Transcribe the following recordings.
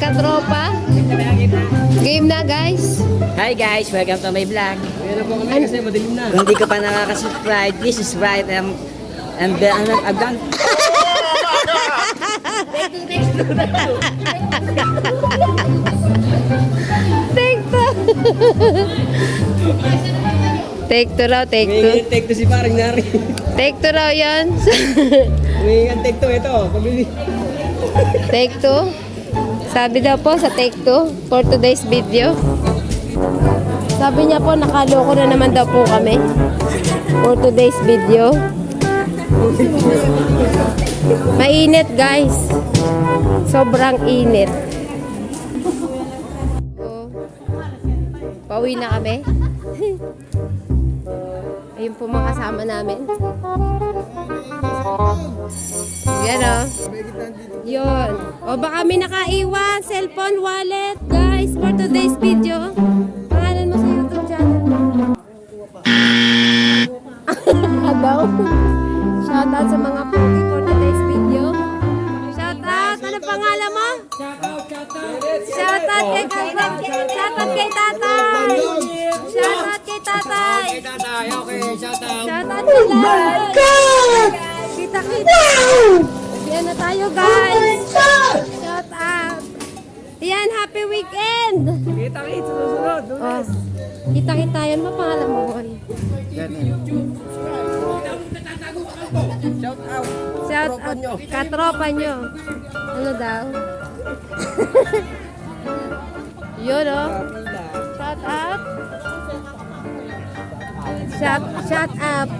katropa. Game na guys. Hi guys, welcome to my vlog. Kasi madilim na. Kung hindi ka pa nakaka-subscribe, please subscribe and then I've done. Take two. Take two raw, take two. May take to si parang nari. Take two raw yan. May take to ito. Pabili. Take two. Sabi daw po sa take two for today's video. Sabi niya po nakaloko na naman daw po kami for today's video. Mainit guys. Sobrang init. So, pauwi na kami. Ayun po mga kasama namin. Yan o. Yun. O baka may nakaiwan. Cellphone, wallet. Guys, for today's video. Pangalan mo sa YouTube channel mo. Daw. Shoutout sa mga pogi for today's video. Shoutout. Ano pangalan mo? Shoutout kay Shoutout kay Tatay. Shoutout kay Tatay. Okay, shout out. Shoutout kay Tatay. Kita-kita. Yan na tayo guys. Shoutout. Yan, happy weekend. Kita-kita susunod. Oh, kita-kita yan. Mapangalan mo boy. Shout out. Shout out. Katropa nyo. Ano daw? Yun o. Shout out. Shout up.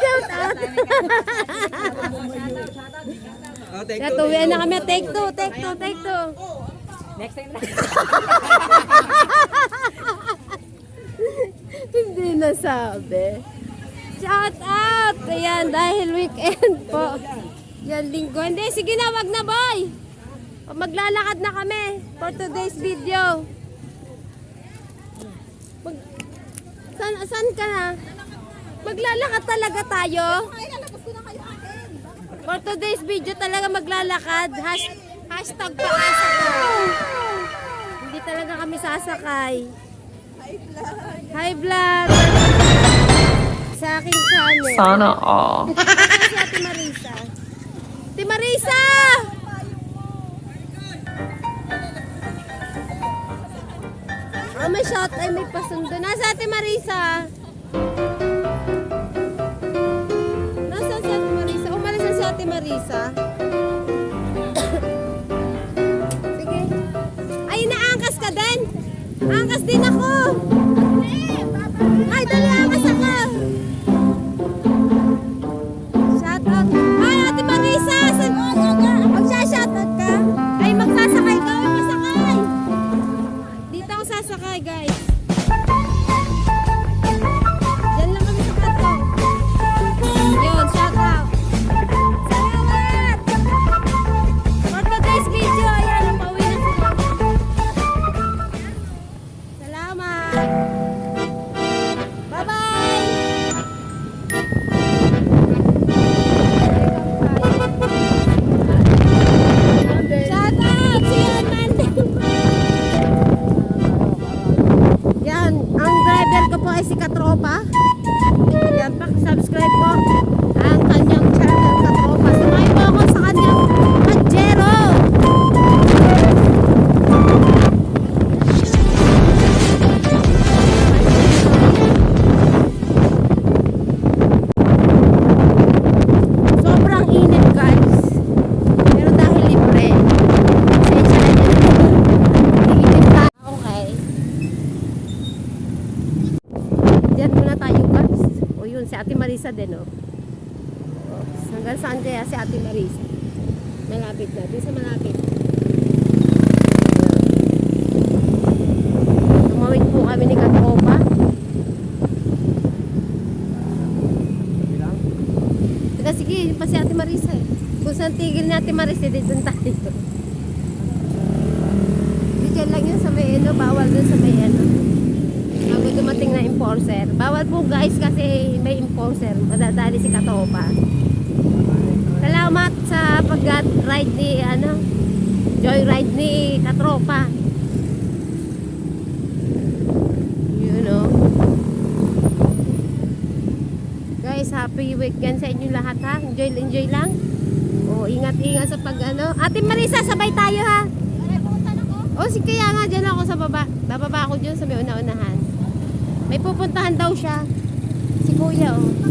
Shout out. Oh, take Natuwian na kami. Take two, take two, take two. Next time na. Hindi nasabi. Shout out! Ayan, dahil weekend po. Yan, linggo. Hindi, sige na, wag na boy. Maglalakad na kami for today's video. Saan ka na? Maglalakad talaga tayo. For today's video talaga maglalakad. Hashtag paasa ka. Hindi talaga kami sasakay. High blood. Sa aking channel. Sana all. Ito si Ate Marisa. Ate Marisa! Oh, may shout ay may pasundo. Nasa Ate Marisa? Nasaan si Ate Marisa? Umalis na si Ate Marisa. Sige. Ay, naangkas ka din? Angkas din ako. Ay, dali angkas ako. Shoutout. Ay, Ate Marisa! Magsha-shoutout ka? Ay, magsasakay ka. Ay, masakay. Dito ako sasakay, guys. Diyan lang kami sa kanto. Yun, shoutout. Salamat! For today's video, ayan, pauwi na sila. Salamat! Bye-bye! Shout out! See you on Monday! Yan, ang driver ko po ay si Katropa. Yan, subscribe po ang kanyang channel Katropa. Sumay po ako sa kanyang Pajero! Sobrang init guys. Pero dahil libre. Pasensya na nyo. Init na. Okay. Diyan muna tayo guys. O yun, si Ate Marisa din o. Hanggang saan kaya si Ate Marisa? Malapit na. Doon sa malapit. Tumawid po kami ni Katropa. Teka, sige, yun pa si Ate Marisa eh. Kung saan tigil ni Ate Marisa, dito tayo. Diyan lang yun sa may ano, bawal dun sa may ano. Bago dumating na enforcer. Bawal po guys kasi may enforcer. Madadali si Katropa. Salamat sa pag-ride ni ano, Joyride ni Katropa. You know. Guys, happy weekend sa inyo lahat ha. Enjoy lang. O, ingat-ingat sa pag ano. Ate Marisa, sabay tayo ha. O, kaya nga dyan ako sa baba. Bababa ako dyan sa may una-unahan. May pupuntahan daw siya. Si Kuya, oh.